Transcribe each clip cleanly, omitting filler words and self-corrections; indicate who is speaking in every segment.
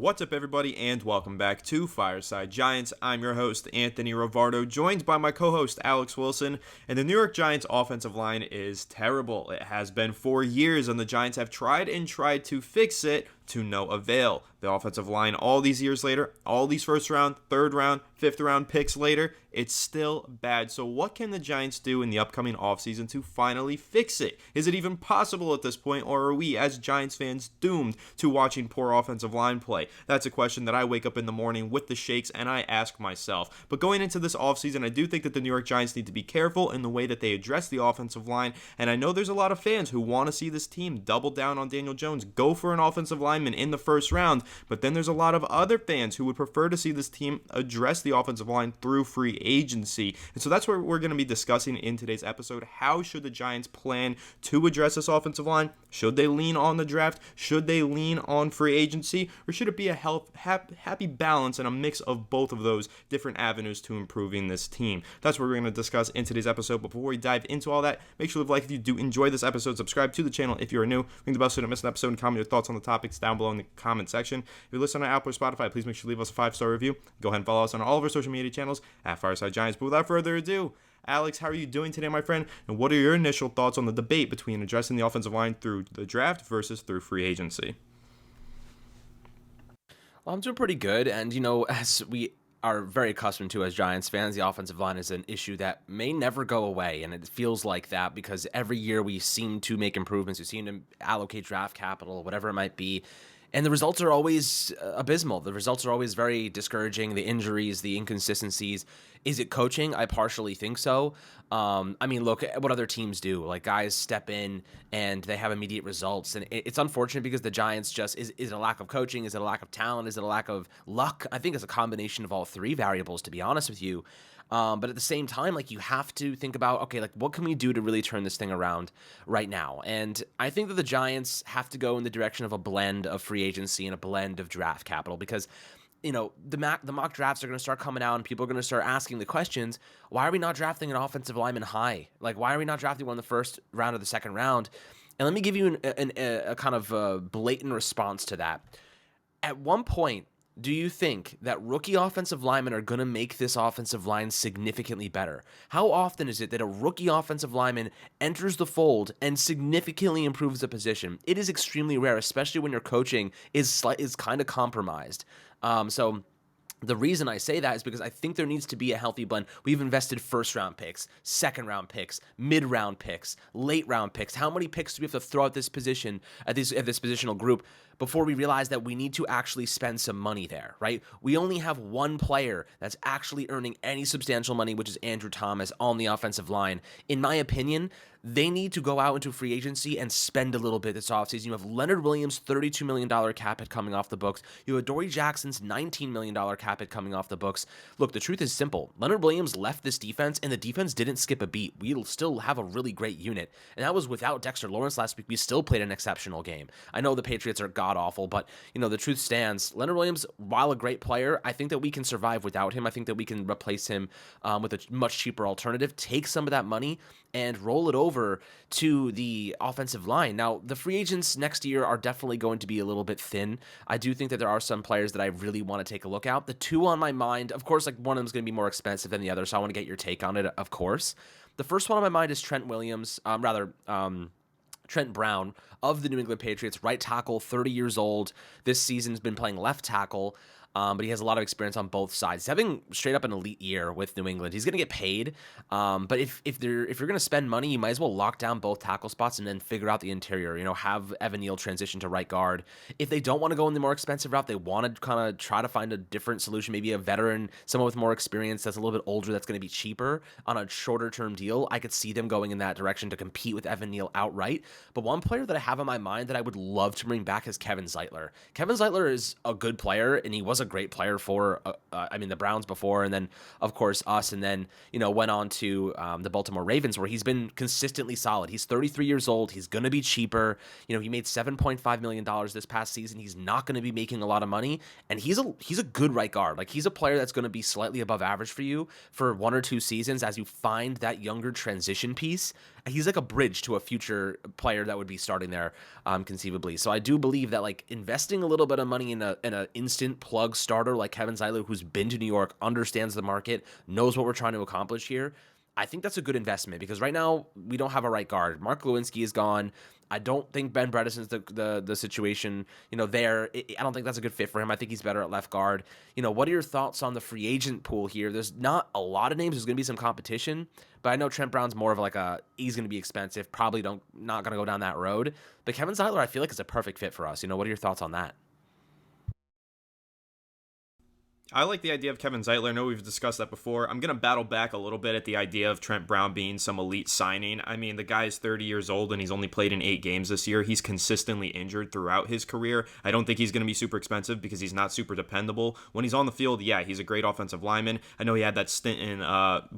Speaker 1: What's up, everybody, and welcome back to Fireside Giants. I'm your host, Anthony Rivardo, joined by my co-host, Alex Wilson, and the New York Giants offensive line is terrible. It has been for years, and the Giants have tried to fix it to no avail. The offensive line, all these years later, all these first round, third round, fifth round picks later, it's still bad. So what can the Giants do in the upcoming offseason to finally fix it? Is it even possible at this point, or are we, as Giants fans, doomed to watching poor offensive line play? That's a question that I wake up in the morning with the shakes and I ask myself. But going into this offseason, I do think that the New York Giants need to be careful in the way that they address the offensive line, and I know there's a lot of fans who want to see this team double down on Daniel Jones, go for an offensive lineman in the first round, but then there's a lot of other fans who would prefer to see this team address the offensive line through free agency. And so that's what we're going to be discussing in today's episode. How should the Giants plan to address this offensive line? Should they lean on the draft? Should they lean on free agency? Or should it be a happy balance and a mix of both of those different avenues to improving this team? That's what we're going to discuss in today's episode. But before we dive into all that, make sure to leave a like if you do enjoy this episode. Subscribe to the channel if you are new. Ring the bell so you don't miss an episode, and comment your thoughts on the topics down below in the comment section. If you listen on Apple or Spotify, please make sure to leave us a 5-star review. Go ahead and follow us on all of our social media channels at Fireside Giants. But without further ado, Alex, how are you doing today, my friend? And what are your initial thoughts on the debate between addressing the offensive line through the draft versus through free agency?
Speaker 2: Well, I'm doing pretty good. And, as we are very accustomed to as Giants fans, the offensive line is an issue that may never go away. And it feels like that because every year we seem to make improvements. We seem to allocate draft capital, whatever it might be. And the results are always abysmal. The results are always very discouraging. The injuries, the inconsistencies. Is it coaching? I partially think so. Look at what other teams do. Like, guys step in and they have immediate results. And it's unfortunate because the Giants just, is it a lack of coaching? Is it a lack of talent? Is it a lack of luck? I think it's a combination of all three variables, to be honest with you. But at the same time, you have to think about, okay, what can we do to really turn this thing around right now? And I think that the Giants have to go in the direction of a blend of free agency and a blend of draft capital because, the mock drafts are going to start coming out and people are going to start asking the questions, why are we not drafting an offensive lineman high? Why are we not drafting one in the first round or the second round? And let me give you a kind of blatant response to that. At one point, do you think that rookie offensive linemen are going to make this offensive line significantly better? How often is it that a rookie offensive lineman enters the fold and significantly improves the position? It is extremely rare, especially when your coaching is kind of compromised. So the reason I say that is because I think there needs to be a healthy blend. We've invested first-round picks, second-round picks, mid-round picks, late-round picks. How many picks do we have to throw at this position, at this positional group, before we realize that we need to actually spend some money there, right? We only have one player that's actually earning any substantial money, which is Andrew Thomas on the offensive line. In my opinion, they need to go out into free agency and spend a little bit this offseason. You have Leonard Williams' $32 million cap hit coming off the books. You have Adoree Jackson's $19 million cap hit coming off the books. Look, the truth is simple. Leonard Williams left this defense, and the defense didn't skip a beat. We'll still have a really great unit. And that was without Dexter Lawrence last week. We still played an exceptional game. I know the Patriots are god-awful, but, the truth stands. Leonard Williams, while a great player, I think that we can survive without him. I think that we can replace him with a much cheaper alternative, take some of that money, and roll it over to the offensive line. Now, the free agents next year are definitely going to be a little bit thin. I do think that there are some players that I really want to take a look at. The two on my mind, of course, one of them is going to be more expensive than the other, so I want to get your take on it, of course. The first one on my mind is Trent Brown of the New England Patriots, right tackle, 30 years old. This season's been playing left tackle. But he has a lot of experience on both sides. He's having straight up an elite year with New England. He's going to get paid. But if you're going to spend money, you might as well lock down both tackle spots and then figure out the interior. Have Evan Neal transition to right guard. If they don't want to go in the more expensive route, they want to kind of try to find a different solution, maybe a veteran, someone with more experience that's a little bit older, that's going to be cheaper on a shorter term deal. I could see them going in that direction to compete with Evan Neal outright. But one player that I have in my mind that I would love to bring back is Kevin Zeitler. Kevin Zeitler is a good player, and he was a great player for, the Browns before, and then, of course, us, and then, went on to the Baltimore Ravens, where he's been consistently solid. He's 33 years old. He's going to be cheaper. He made $7.5 million this past season. He's not going to be making a lot of money, and he's a good right guard. Like, he's a player that's going to be slightly above average for you for 1 or 2 seasons as you find that younger transition piece. He's like a bridge to a future player that would be starting there, conceivably. So I do believe that, like, investing a little bit of money in an instant plug starter like Kevin Zeitler, who's been to New York, understands the market, knows what we're trying to accomplish here, I think that's a good investment, because right now we don't have a right guard. Mark Lewinsky is gone. I don't think Ben Bredesen's the situation, there. I don't think that's a good fit for him. I think he's better at left guard. What are your thoughts on the free agent pool here? There's not a lot of names. There's going to be some competition, but I know Trent Brown's more of like he's going to be expensive. Probably not going to go down that road. But Kevin Zeitler, I feel like, is a perfect fit for us. What are your thoughts on that?
Speaker 1: I like the idea of Kevin Zeitler. I know we've discussed that before. I'm going to battle back a little bit at the idea of Trent Brown being some elite signing. I mean, the guy is 30 years old and he's only played in 8 games this year. He's consistently injured throughout his career. I don't think he's going to be super expensive because he's not super dependable. When he's on the field, yeah, he's a great offensive lineman. I know he had that stint in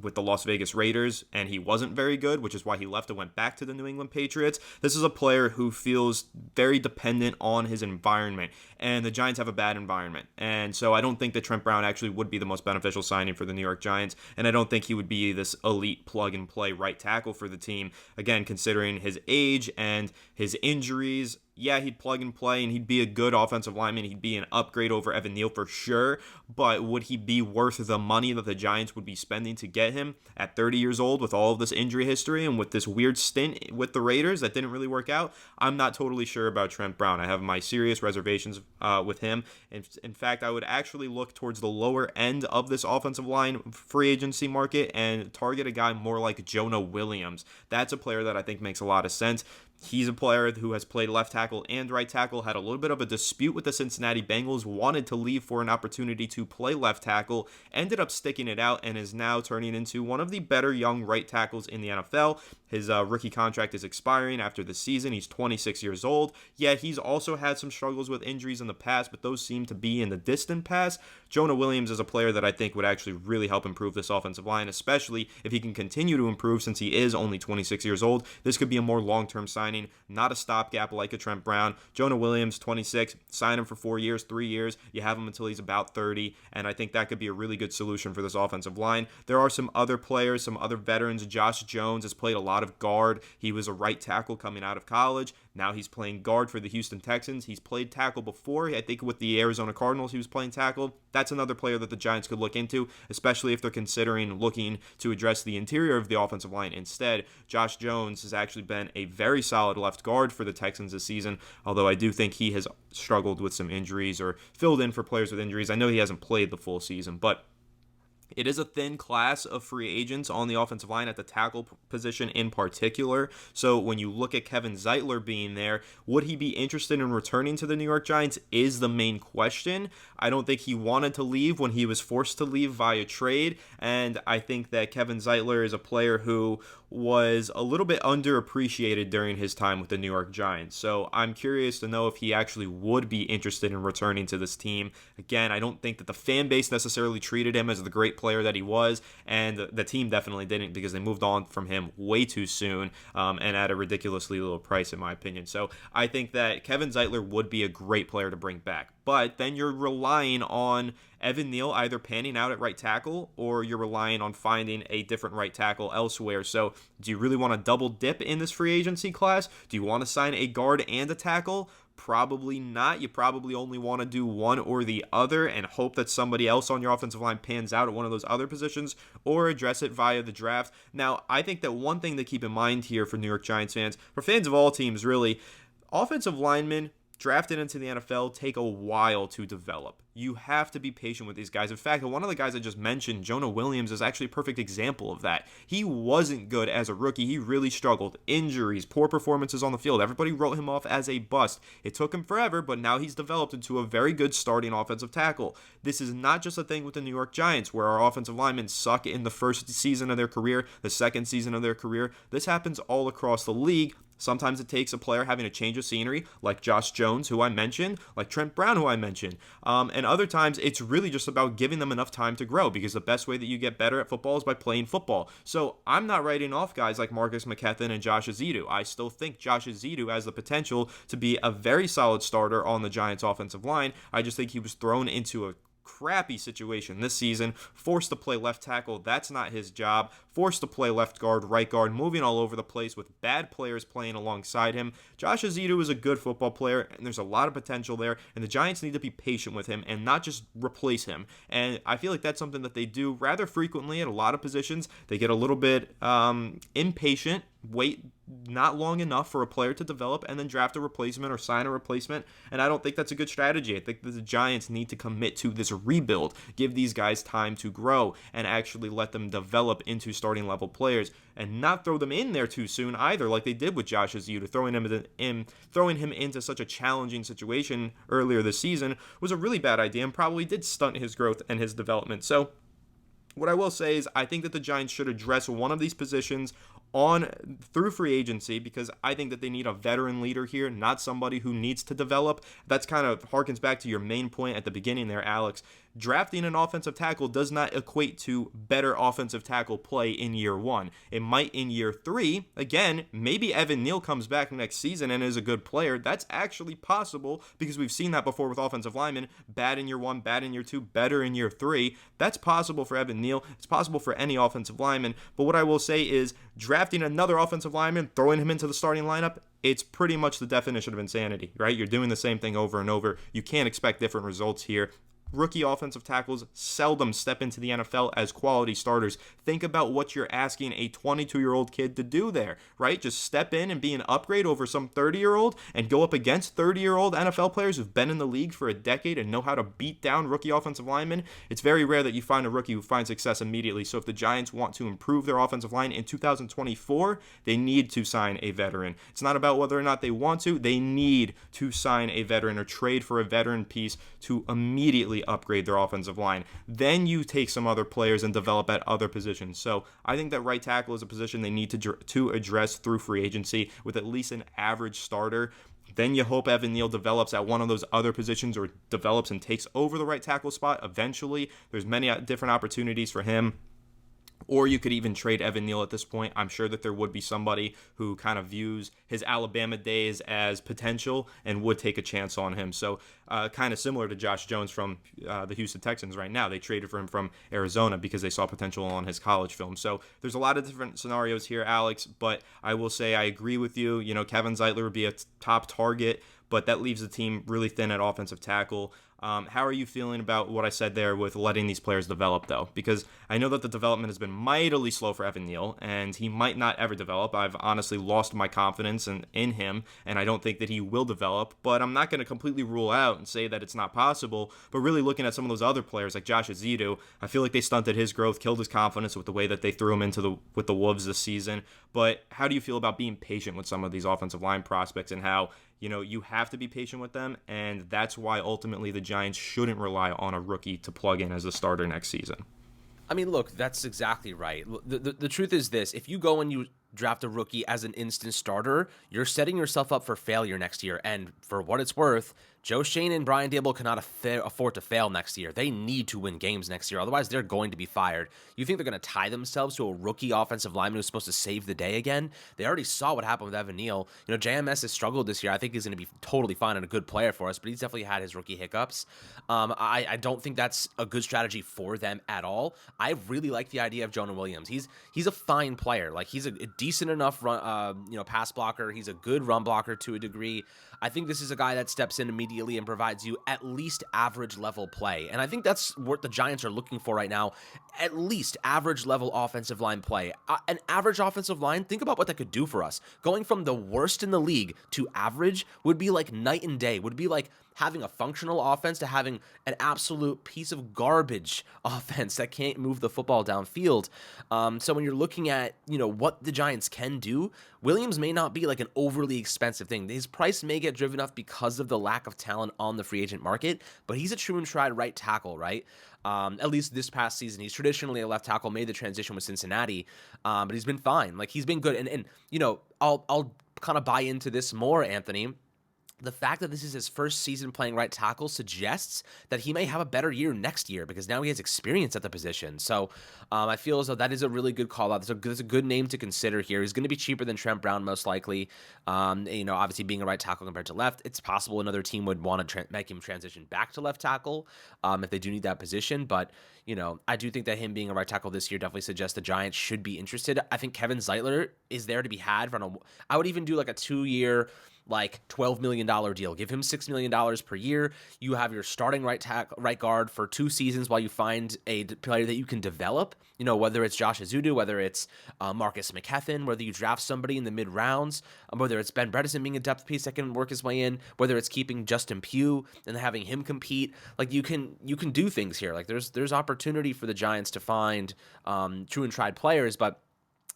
Speaker 1: with the Las Vegas Raiders and he wasn't very good, which is why he left and went back to the New England Patriots. This is a player who feels very dependent on his environment, and the Giants have a bad environment. And so I don't think that Trent Brown actually would be the most beneficial signing for the New York Giants, and I don't think he would be this elite plug-and-play right tackle for the team. Again, considering his age and his injuries, yeah, he'd plug and play and he'd be a good offensive lineman. He'd be an upgrade over Evan Neal for sure, but would he be worth the money that the Giants would be spending to get him at 30 years old with all of this injury history and with this weird stint with the Raiders that didn't really work out? I'm not totally sure about Trent Brown. I have my serious reservations with him. In fact, I would actually look towards the lower end of this offensive line free agency market and target a guy more like Jonah Williams. That's a player that I think makes a lot of sense. He's a player who has played left tackle and right tackle, had a little bit of a dispute with the Cincinnati Bengals, wanted to leave for an opportunity to play left tackle, ended up sticking it out, and is now turning into one of the better young right tackles in the NFL. His rookie contract is expiring after the season. He's 26 years old. Yeah, he's also had some struggles with injuries in the past, but those seem to be in the distant past. Jonah Williams is a player that I think would actually really help improve this offensive line, especially if he can continue to improve since he is only 26 years old. This could be a more long-term signing, not a stopgap like a Trent Brown. Jonah Williams, 26, sign him for 4 years, 3 years. You have him until he's about 30, and I think that could be a really good solution for this offensive line. There are some other players, some other veterans. Josh Jones has played a lot of guard. He was a right tackle coming out of college. Now he's playing guard for the Houston Texans. He's played tackle before. I think with the Arizona Cardinals, he was playing tackle. That's another player that the Giants could look into, especially if they're considering looking to address the interior of the offensive line instead. Josh Jones has actually been a very solid left guard for the Texans this season, although I do think he has struggled with some injuries or filled in for players with injuries. I know he hasn't played the full season, but it is a thin class of free agents on the offensive line at the tackle position in particular. So when you look at Kevin Zeitler being there, would he be interested in returning to the New York Giants is the main question. I don't think he wanted to leave when he was forced to leave via trade, and I think that Kevin Zeitler is a player who was a little bit underappreciated during his time with the New York Giants. So I'm curious to know if he actually would be interested in returning to this team. Again, I don't think that the fan base necessarily treated him as the great player that he was, and the team definitely didn't, because they moved on from him way too soon and at a ridiculously low price, in my opinion. So I think that Kevin Zeitler would be a great player to bring back. But then you're relying on Evan Neal either panning out at right tackle, or you're relying on finding a different right tackle elsewhere. So do you really want to double dip in this free agency class? Do you want to sign a guard and a tackle? Probably not. You probably only want to do one or the other and hope that somebody else on your offensive line pans out at one of those other positions, or address it via the draft. Now, I think that one thing to keep in mind here for New York Giants fans, for fans of all teams really, offensive linemen drafted into the NFL take a while to develop. You have to be patient with these guys. In fact, one of the guys I just mentioned, Jonah Williams, is actually a perfect example of that. He wasn't good as a rookie. He really struggled. Injuries, poor performances on the field. Everybody wrote him off as a bust. It took him forever, but now he's developed into a very good starting offensive tackle. This is not just a thing with the New York Giants, where our offensive linemen suck in the first season of their career, the second season of their career. This happens all across the league. Sometimes it takes a player having a change of scenery, like Josh Jones, who I mentioned, like Trent Brown, who I mentioned. And other times, it's really just about giving them enough time to grow, because the best way that you get better at football is by playing football. So I'm not writing off guys like Marcus McKethan and Josh Azidu. I still think Josh Azidu has the potential to be a very solid starter on the Giants' offensive line. I just think he was thrown into a crappy situation this season, forced to play left tackle. That's not his job. Forced to play left guard, right guard, moving all over the place with bad players playing alongside him. Josh Azidu is a good football player, and there's a lot of potential there, and the Giants need to be patient with him and not just replace him. And I feel like that's something that they do rather frequently at a lot of positions. They get a little bit impatient, wait not long enough for a player to develop, and then draft a replacement or sign a replacement. And I don't think that's a good strategy. I think that the Giants need to commit to this rebuild, give these guys time to grow, and actually let them develop into starting level players, and not throw them in there too soon either, like they did with Josh Azidu. Throwing him into such a challenging situation earlier this season was a really bad idea and probably did stunt his growth and his development. So what I will say is I think that the Giants should address one of these positions through free agency, because I think that they need a veteran leader here, not somebody who needs to develop. That's kind of harkens back to your main point at the beginning there, Alex. Drafting an offensive tackle does not equate to better offensive tackle play in year one. It might in year three. Again, maybe Evan Neal comes back next season and is a good player. That's actually possible, because we've seen that before with offensive linemen. Bad in year one, bad in year two, better in year three. That's possible for Evan Neal. It's possible for any offensive lineman. But what I will say is drafting another offensive lineman, throwing him into the starting lineup, it's pretty much the definition of insanity, right? You're doing the same thing over and over. You can't expect different results here. Rookie offensive tackles seldom step into the NFL as quality starters. Think about what you're asking a 22-year-old kid to do there, right? Just step in and be an upgrade over some 30-year-old and go up against 30-year-old NFL players who've been in the league for a decade and know how to beat down rookie offensive linemen. It's very rare that you find a rookie who finds success immediately. So if the Giants want to improve their offensive line in 2024, they need to sign a veteran. It's not about whether or not they want to. They need to sign a veteran or trade for a veteran piece to immediately upgrade their offensive line. Then you take some other players and develop at other positions. So I think that right tackle is a position they need to address through free agency with at least an average starter. Then you hope Evan Neal develops at one of those other positions, or develops and takes over the right tackle spot eventually. There's many different opportunities for him. Or you could even trade Evan Neal at this point. I'm sure that there would be somebody who kind of views his Alabama days as potential and would take a chance on him. So kind of similar to Josh Jones from the Houston Texans right now. They traded for him from Arizona because they saw potential on his college film. So there's a lot of different scenarios here, Alex, but I will say I agree with you. You know, Kevin Zeitler would be a top target, but that leaves the team really thin at offensive tackle. How are you feeling about what I said there with letting these players develop, though? Because I know that the development has been mightily slow for Evan Neal, and he might not ever develop. I've honestly lost my confidence in him, and I don't think that he will develop. But I'm not going to completely rule out and say that it's not possible. But really looking at some of those other players like Josh Azidu, I feel like they stunted his growth, killed his confidence with the way that they threw him with the Wolves this season. But how do you feel about being patient with some of these offensive line prospects, and how, you know, you have to be patient with them, and that's why ultimately the Giants shouldn't rely on a rookie to plug in as the starter next season?
Speaker 2: I mean, look, that's exactly right. The truth is this: if you go and you draft a rookie as an instant starter, you're setting yourself up for failure next year. And for what it's worth, Joe Schoen and Brian Daboll cannot afford to fail next year. They need to win games next year. Otherwise, they're going to be fired. You think they're going to tie themselves to a rookie offensive lineman who's supposed to save the day again? They already saw what happened with Evan Neal. You know, JMS has struggled this year. I think he's going to be totally fine and a good player for us, but he's definitely had his rookie hiccups. I don't think that's a good strategy for them at all. I really like the idea of Jonah Williams. He's a fine player. Like, he's a decent enough run, pass blocker. He's a good run blocker to a degree. I think this is a guy that steps in immediately and provides you at least average level play. And I think that's what the Giants are looking for right now. At least average level offensive line play. An average offensive line, think about what that could do for us. Going from the worst in the league to average would be like night and day. Would be like having a functional offense to having an absolute piece of garbage offense that can't move the football downfield. So when you're looking at, what the Giants can do, Williams may not be like an overly expensive thing. His price may get driven up because of the lack of talent on the free agent market, but he's a true and tried right tackle, right? At least this past season, he's traditionally a left tackle, made the transition with Cincinnati, but he's been fine. Like, he's been good. And I'll kind of buy into this more, Anthony, the fact that this is his first season playing right tackle suggests that he may have a better year next year because now he has experience at the position. So I feel as though that is a really good call out. That's a good name to consider here. He's going to be cheaper than Trent Brown most likely. Obviously being a right tackle compared to left, it's possible another team would want to make him transition back to left tackle if they do need that position. But I do think that him being a right tackle this year definitely suggests the Giants should be interested. I think Kevin Zeitler is there to be had. I would even do like a 2-year, like $12 million deal. Give him $6 million per year. You have your starting right guard for 2 seasons while you find a player that you can develop, whether it's Josh Azudu, whether it's Marcus McKethan, whether you draft somebody in the mid-rounds, whether it's Ben Bredesen being a depth piece that can work his way in, whether it's keeping Justin Pugh and having him compete. Like you can do things here. Like there's opportunity for the Giants to find true and tried players, but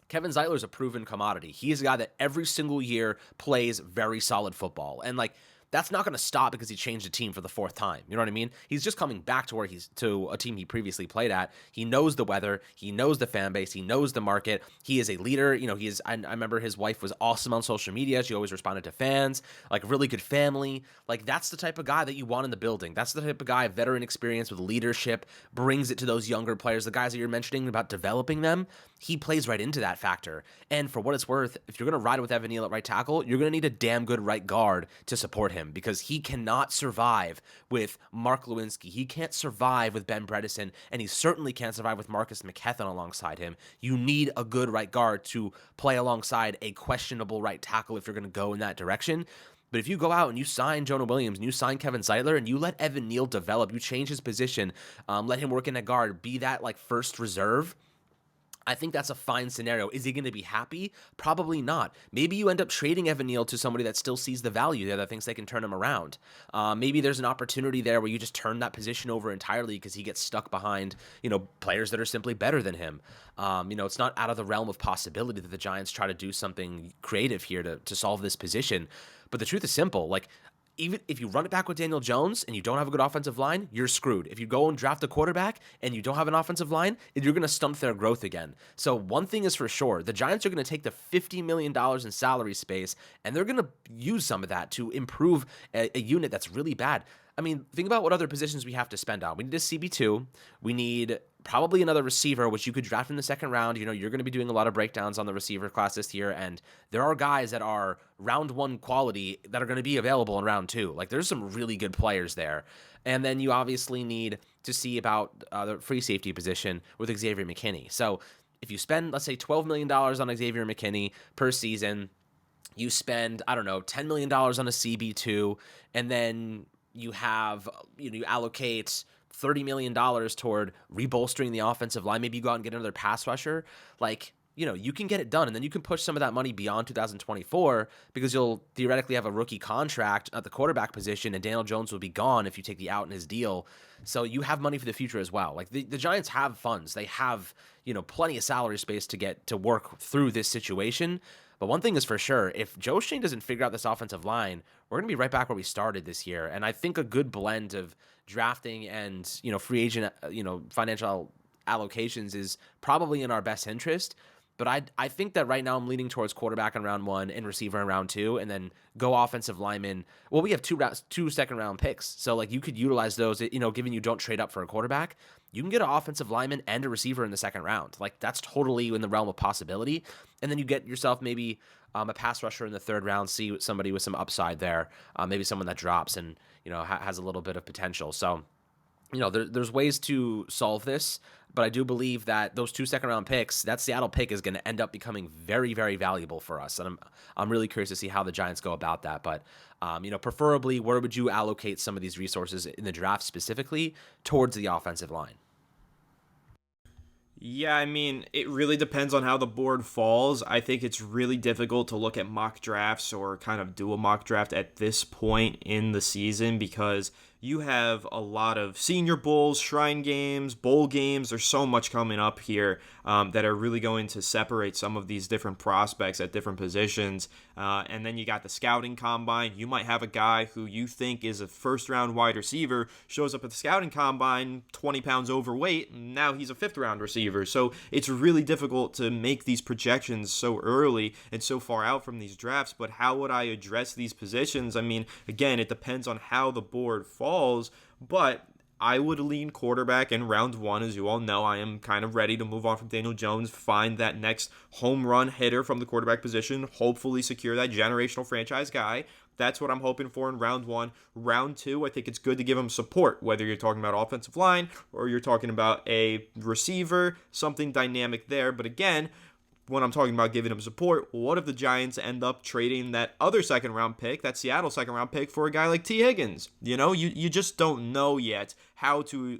Speaker 2: Kevin Zeitler is a proven commodity. He is a guy that every single year plays very solid football. And that's not going to stop because he changed a team for the 4th time. You know what I mean? He's just coming back to to a team he previously played at. He knows the weather. He knows the fan base. He knows the market. He is a leader. I remember his wife was awesome on social media. She always responded to fans, like really good family. Like that's the type of guy that you want in the building. That's the type of guy, veteran experience with leadership, brings it to those younger players, the guys that you're mentioning about developing them. He plays right into that factor. And for what it's worth, if you're going to ride with Evan Neal at right tackle, you're going to need a damn good right guard to support him because he cannot survive with Mark Lewinsky. He can't survive with Ben Bredesen, and he certainly can't survive with Marcus McKethan alongside him. You need a good right guard to play alongside a questionable right tackle if you're going to go in that direction. But if you go out and you sign Jonah Williams and you sign Kevin Zeitler and you let Evan Neal develop, you change his position, let him work in a guard, be that like first reserve, I think that's a fine scenario. Is he going to be happy? Probably not. Maybe you end up trading Evan Neal to somebody that still sees the value there, that thinks they can turn him around. Maybe there's an opportunity there where you just turn that position over entirely because he gets stuck behind, players that are simply better than him. It's not out of the realm of possibility that the Giants try to do something creative here to solve this position. But the truth is simple. Like, even if you run it back with Daniel Jones and you don't have a good offensive line, you're screwed. If you go and draft a quarterback and you don't have an offensive line, you're going to stunt their growth again. So one thing is for sure, the Giants are going to take the $50 million in salary space and they're going to use some of that to improve a unit that's really bad. I mean, think about what other positions we have to spend on. We need a CB2. We need probably another receiver, which you could draft in the 2nd round. You're going to be doing a lot of breakdowns on the receiver class this year, and there are guys that are round 1 quality that are going to be available in round 2. Like, there's some really good players there. And then you obviously need to see about the free safety position with Xavier McKinney. So if you spend, let's say, $12 million on Xavier McKinney per season, you spend, $10 million on a CB2, and then you have, you allocate $30 million toward rebolstering the offensive line. Maybe you go out and get another pass rusher. Like, you can get it done, and then you can push some of that money beyond 2024 because you'll theoretically have a rookie contract at the quarterback position, and Daniel Jones will be gone if you take the out in his deal. So you have money for the future as well. Like the Giants have funds. They have, plenty of salary space to get to work through this situation. But one thing is for sure, if Joe Schoen doesn't figure out this offensive line, we're going to be right back where we started this year. And I think a good blend of drafting and, free agent, financial allocations is probably in our best interest. But I think that right now I'm leaning towards quarterback in round 1 and receiver in round 2, and then go offensive lineman. Well, we have 2 2nd-round picks. So, like, you could utilize those, given you don't trade up for a quarterback. You can get an offensive lineman and a receiver in the 2nd round. Like, that's totally in the realm of possibility. And then you get yourself maybe a pass rusher in the 3rd round, see somebody with some upside there, maybe someone that drops and, has a little bit of potential. So, there's ways to solve this, but I do believe that those 2 2nd-round picks, that Seattle pick is going to end up becoming very, very valuable for us. And I'm really curious to see how the Giants go about that. But, preferably, where would you allocate some of these resources in the draft specifically towards the offensive line?
Speaker 1: Yeah, I mean, it really depends on how the board falls. I think it's really difficult to look at mock drafts or kind of do a mock draft at this point in the season because you have a lot of Senior Bowls, Shrine Games, Bowl games. There's so much coming up here that are really going to separate some of these different prospects at different positions. And then you got the scouting combine. You might have a guy who you think is a first-round wide receiver, shows up at the scouting combine 20 pounds overweight, and now he's a fifth-round receiver. So it's really difficult to make these projections so early and so far out from these drafts. But how would I address these positions? I mean, again, it depends on how the board falls, but I would lean quarterback in round one. As you all know, I am kind of ready to move on from Daniel Jones, find that next home run hitter from the quarterback position, hopefully secure that generational franchise guy. That's what I'm hoping for in round one. Round two, I think it's good to give him support, whether you're talking about offensive line or you're talking about a receiver, something dynamic there. But again, when I'm talking about giving him support, what if the Giants end up trading that other second-round pick, that Seattle second-round pick, for a guy like T. Higgins? You know, you just don't know yet how to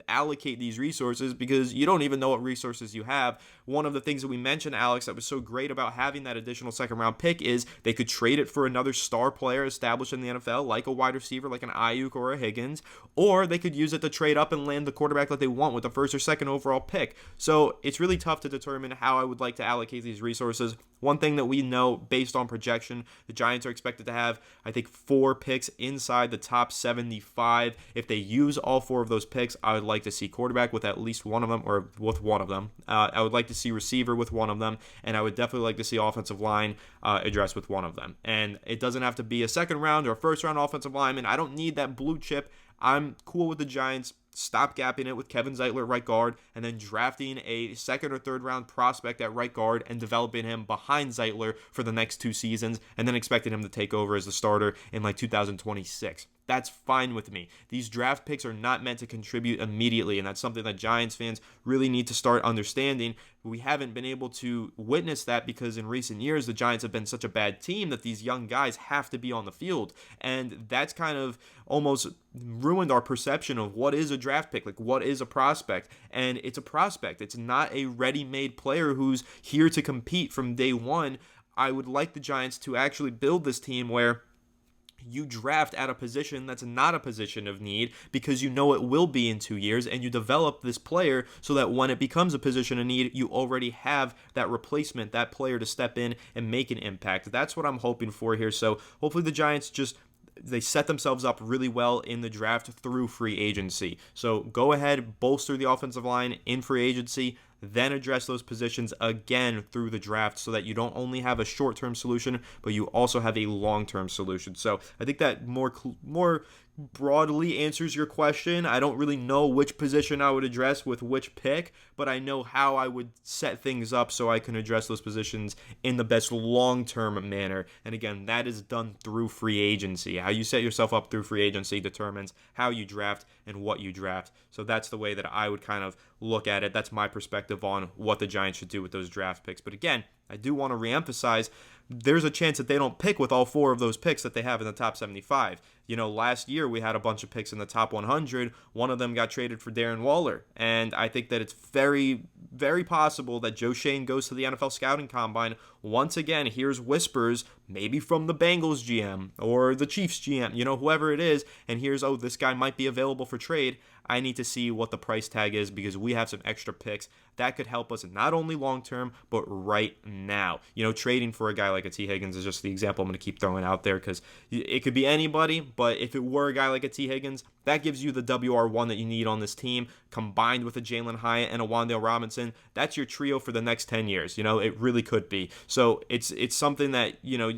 Speaker 1: allocate these resources because you don't even know what resources you have. One of the things that we mentioned, Alex, that was so great about having that additional second-round pick is they could trade it for another star player established in the NFL, like a wide receiver, like an Ayuk or a Higgins, or they could use it to trade up and land the quarterback that they want with the first or second overall pick. So it's really tough to determine how I would like to allocate these resources. One thing that we know based on projection, the Giants are expected to have, I think, 4 picks inside the top 75. If they use all 4 of those picks, I would like to see quarterback with at least one of them, or with one of them. I would like to see receiver with one of them, and I would definitely like to see offensive line addressed with one of them. And it doesn't have to be a second round or a first round offensive lineman. I don't need that blue chip. I'm cool with the Giants stopgapping it with Kevin Zeitler at right guard and then drafting a second or third round prospect at right guard and developing him behind Zeitler for the next 2 seasons and then expecting him to take over as the starter in like 2026. That's fine with me. These draft picks are not meant to contribute immediately, and that's something that Giants fans really need to start understanding. We haven't been able to witness that because in recent years, the Giants have been such a bad team that these young guys have to be on the field, and that's kind of almost ruined our perception of what is a draft pick, like what is a prospect. And it's a prospect. It's not a ready-made player who's here to compete from day one. I would like the Giants to actually build this team where you draft at a position that's not a position of need because you know it will be in 2 years, and you develop this player so that when it becomes a position of need, you already have that replacement, that player to step in and make an impact. That's what I'm hoping for here. So hopefully the Giants they set themselves up really well in the draft through free agency. So go ahead, bolster the offensive line in free agency, then address those positions again through the draft so that you don't only have a short-term solution, but you also have a long-term solution. So I think that more broadly answers your question. I don't really know which position I would address with which pick, but I know how I would set things up so I can address those positions in the best long-term manner. And again, that is done through free agency. How you set yourself up through free agency determines how you draft and what you draft. So that's the way that I would kind of look at it. That's my perspective on what the Giants should do with those draft picks. But again, I do want to reemphasize there's a chance that they don't pick with all 4 of those picks that they have in the top 75. You know, last year we had a bunch of picks in the top 100. One of them got traded for Darren Waller. And I think that it's very, very possible that Joe Schoen goes to the NFL Scouting Combine. Once again, here's whispers, maybe from the Bengals GM or the Chiefs GM, you know, whoever it is. And here's, oh, this guy might be available for trade. I need to see what the price tag is because we have some extra picks that could help us not only long-term, but right now. You know, trading for a guy like a T. Higgins is just the example I'm going to keep throwing out there because it could be anybody, but if it were a guy like a T. Higgins, that gives you the WR1 that you need on this team, combined with a Jalen Hyatt and a Wan'Dale Robinson. That's your trio for the next 10 years. You know, it really could be. So it's something that, you know,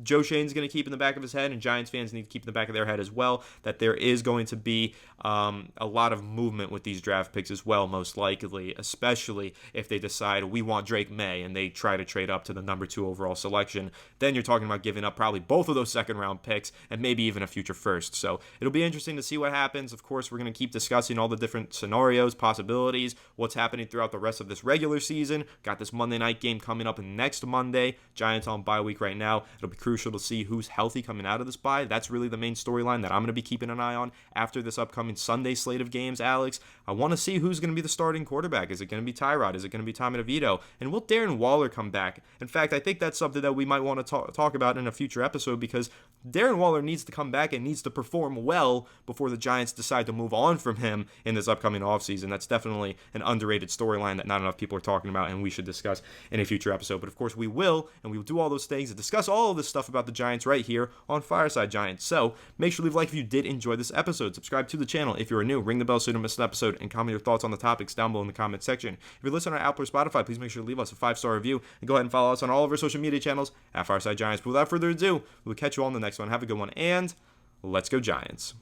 Speaker 1: Joe Schoen's going to keep in the back of his head, and Giants fans need to keep in the back of their head as well, that there is going to be a lot of movement with these draft picks as well, most likely, especially if they decide we want Drake May and they try to trade up to the number 2 overall selection. Then you're talking about giving up probably both of those second-round picks and maybe even a future first. So it'll be interesting to see what happens. Of course, we're going to keep discussing all the different scenarios, possibilities, what's happening throughout the rest of this regular season. Got this Monday night game coming up next Monday. Giants on bye week right now. It'll be crucial to see who's healthy coming out of this bye. That's really the main storyline that I'm going to be keeping an eye on after this upcoming Sunday slate of consecutive games, Alex. I want to see who's going to be the starting quarterback. Is it going to be Tyrod? Is it going to be Tommy DeVito? And will Darren Waller come back? In fact, I think that's something that we might want to talk about in a future episode, because Darren Waller needs to come back and needs to perform well before the Giants decide to move on from him in this upcoming offseason. That's definitely an underrated storyline that not enough people are talking about, and we should discuss in a future episode. But of course we will, and we will do all those things and discuss all of this stuff about the Giants right here on Fireside Giants. So make sure to leave a like if you did enjoy this episode. Subscribe to the channel if you're new. Ring the bell so you don't miss an episode, and comment your thoughts on the topics down below in the comment section. If you're listening on Apple or Spotify, please make sure to leave us a 5-star review, and go ahead and follow us on all of our social media channels at Fireside Giants. But without further ado, we'll catch you all in the next one. Have a good one, and let's go Giants.